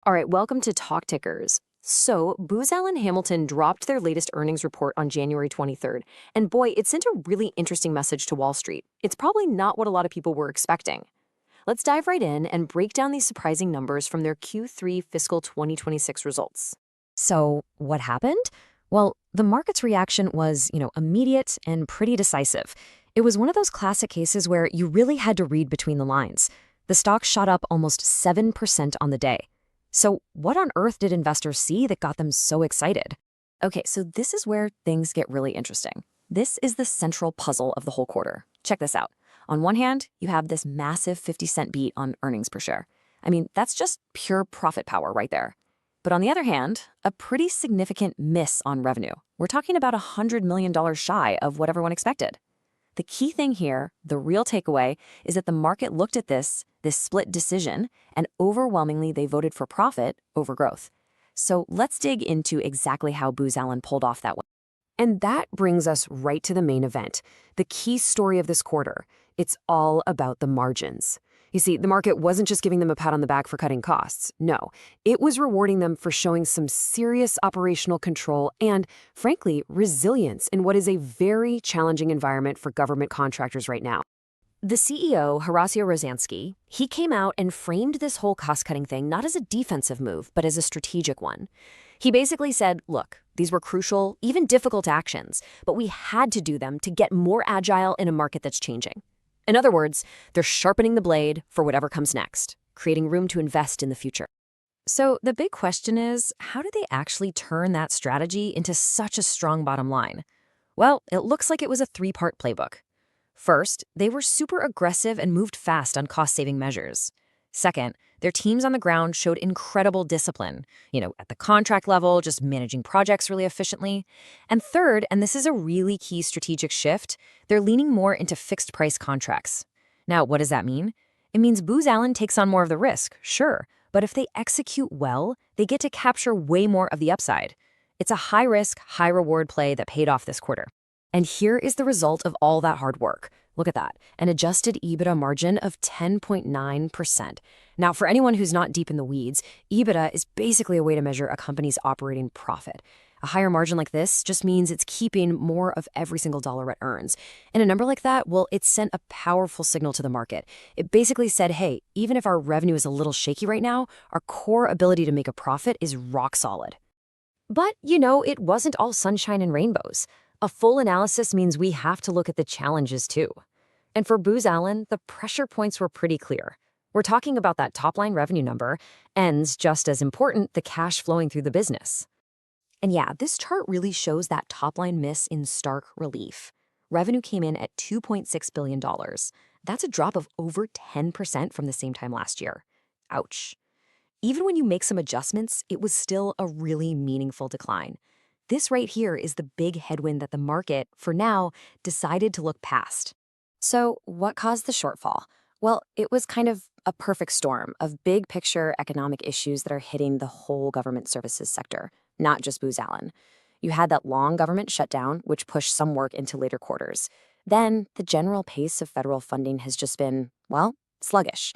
All right, welcome to Talk Tickers. So, Booz Allen Hamilton dropped their latest earnings report on January 23rd, and boy, it sent a really interesting message to Wall Street. It's probably not what a lot of people were expecting. Let's dive right in and break down these surprising numbers from their Q3 fiscal 2026 results. So, what happened? Well, the market's reaction was, immediate and pretty decisive. It was one of those classic cases where you really had to read between the lines. The stock shot up almost 7% on the day. So, what on earth did investors see that got them so excited? Okay, so this is where things get really interesting. This is the central puzzle of the whole quarter. Check this out. On one hand, you have this massive 50-cent beat on earnings per share. I mean, that's just pure profit power right there. But on the other hand, a pretty significant miss on revenue. We're talking about $100 million shy of what everyone expected. The key thing here, the real takeaway, is that the market looked at this split decision, and overwhelmingly they voted for profit over growth. So let's dig into exactly how Booz Allen pulled off that one. And that brings us right to the main event, the key story of this quarter. It's all about the margins. You see, the market wasn't just giving them a pat on the back for cutting costs. No, it was rewarding them for showing some serious operational control and, frankly, resilience in what is a very challenging environment for government contractors right now. The CEO, Horacio Rizanski, he came out and framed this whole cost-cutting thing not as a defensive move, but as a strategic one. He basically said, look, these were crucial, even difficult actions, but we had to do them to get more agile in a market that's changing. In other words, they're sharpening the blade for whatever comes next, creating room to invest in the future. So, the big question is, how did they actually turn that strategy into such a strong bottom line? Well, it looks like it was a three-part playbook. First, they were super aggressive and moved fast on cost-saving measures. Second, their teams on the ground showed incredible discipline, at the contract level, just managing projects really efficiently. And third, and this is a really key strategic shift, they're leaning more into fixed-price contracts. Now, what does that mean? It means Booz Allen takes on more of the risk, sure, but if they execute well, they get to capture way more of the upside. It's a high-risk, high-reward play that paid off this quarter. And here is the result of all that hard work. Look at that, an adjusted EBITDA margin of 10.9%. Now, for anyone who's not deep in the weeds, EBITDA is basically a way to measure a company's operating profit. A higher margin like this just means it's keeping more of every single dollar it earns. And a number like that, well, it sent a powerful signal to the market. It basically said, hey, even if our revenue is a little shaky right now, our core ability to make a profit is rock solid. But, it wasn't all sunshine and rainbows. A full analysis means we have to look at the challenges too. And for Booz Allen, the pressure points were pretty clear. We're talking about that top-line revenue number, and just as important, the cash flowing through the business. And yeah, this chart really shows that top-line miss in stark relief. Revenue came in at $2.6 billion. That's a drop of over 10% from the same time last year. Ouch. Even when you make some adjustments, it was still a really meaningful decline. This right here is the big headwind that the market, for now, decided to look past. So what caused the shortfall? Well, it was kind of a perfect storm of big picture economic issues that are hitting the whole government services sector, not just Booz Allen. You had that long government shutdown, which pushed some work into later quarters. Then the general pace of federal funding has just been, well, sluggish.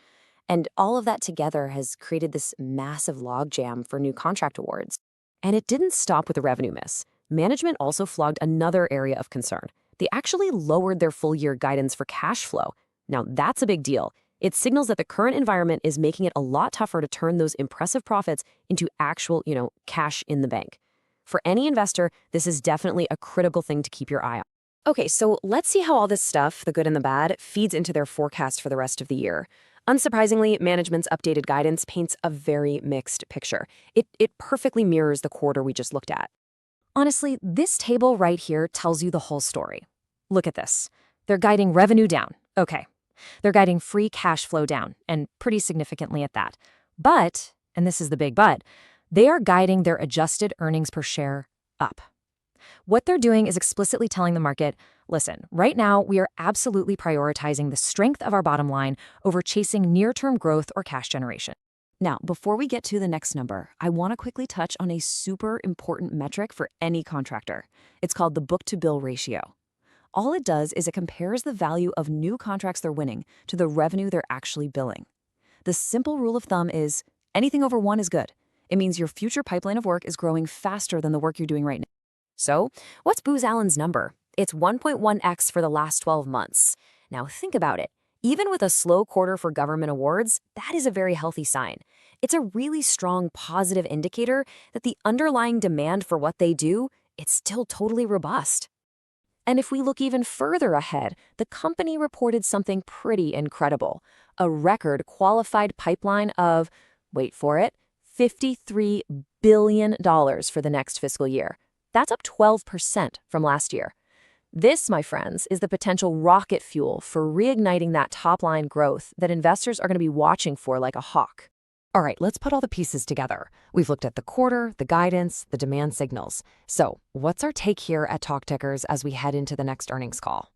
And all of that together has created this massive logjam for new contract awards. And it didn't stop with the revenue miss. Management also flogged another area of concern. They actually lowered their full-year guidance for cash flow. Now, that's a big deal. It signals that the current environment is making it a lot tougher to turn those impressive profits into actual, cash in the bank. For any investor, this is definitely a critical thing to keep your eye on. Okay, so let's see how all this stuff, the good and the bad, feeds into their forecast for the rest of the year. Unsurprisingly, management's updated guidance paints a very mixed picture. It perfectly mirrors the quarter we just looked at. Honestly, this table right here tells you the whole story. Look at this. They're guiding revenue down. Okay. They're guiding free cash flow down, and pretty significantly at that. But, and this is the big but, they are guiding their adjusted earnings per share up. What they're doing is explicitly telling the market, listen, right now we are absolutely prioritizing the strength of our bottom line over chasing near-term growth or cash generation. Now, before we get to the next number, I want to quickly touch on a super important metric for any contractor. It's called the book-to-bill ratio. All it does is it compares the value of new contracts they're winning to the revenue they're actually billing. The simple rule of thumb is Anything over 1 is good. It means your future pipeline of work is growing faster than the work you're doing right now. So, what's Booz Allen's number? It's 1.1x for the last 12 months. Now think about it. Even with a slow quarter for government awards, that is a very healthy sign. It's a really strong positive indicator that the underlying demand for what they do, it's still totally robust. And if we look even further ahead, the company reported something pretty incredible. A record qualified pipeline of, wait for it, $53 billion for the next fiscal year. That's up 12% from last year. This, my friends, is the potential rocket fuel for reigniting that top-line growth that investors are going to be watching for like a hawk. All right, let's put all the pieces together. We've looked at the quarter, the guidance, the demand signals. So, what's our take here at Talk Tickers as we head into the next earnings call?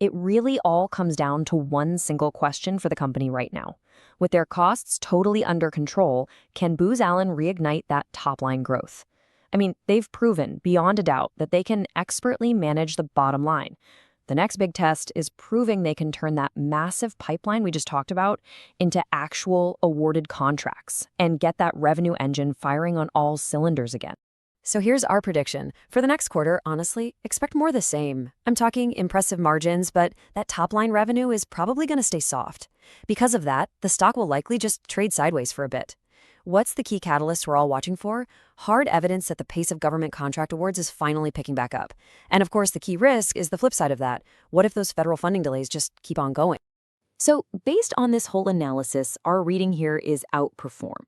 It really all comes down to one single question for the company right now. With their costs totally under control, can Booz Allen reignite that top-line growth? I mean, they've proven beyond a doubt that they can expertly manage the bottom line. The next big test is proving they can turn that massive pipeline we just talked about into actual awarded contracts and get that revenue engine firing on all cylinders again. So here's our prediction. For the next quarter, honestly, expect more of the same. I'm talking impressive margins, but that top-line revenue is probably going to stay soft. Because of that, the stock will likely just trade sideways for a bit. What's the key catalyst we're all watching for? Hard evidence that the pace of government contract awards is finally picking back up. And of course, the key risk is the flip side of that. What if those federal funding delays just keep on going? So based on this whole analysis, our reading here is outperform.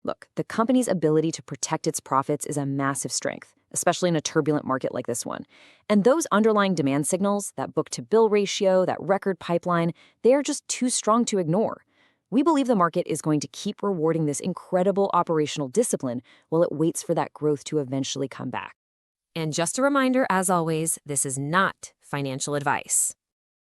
Look, the company's ability to protect its profits is a massive strength, especially in a turbulent market like this one. And those underlying demand signals, that book-to-bill ratio, that record pipeline, they are just too strong to ignore. We believe the market is going to keep rewarding this incredible operational discipline while it waits for that growth to eventually come back. And just a reminder, as always, this is not financial advice.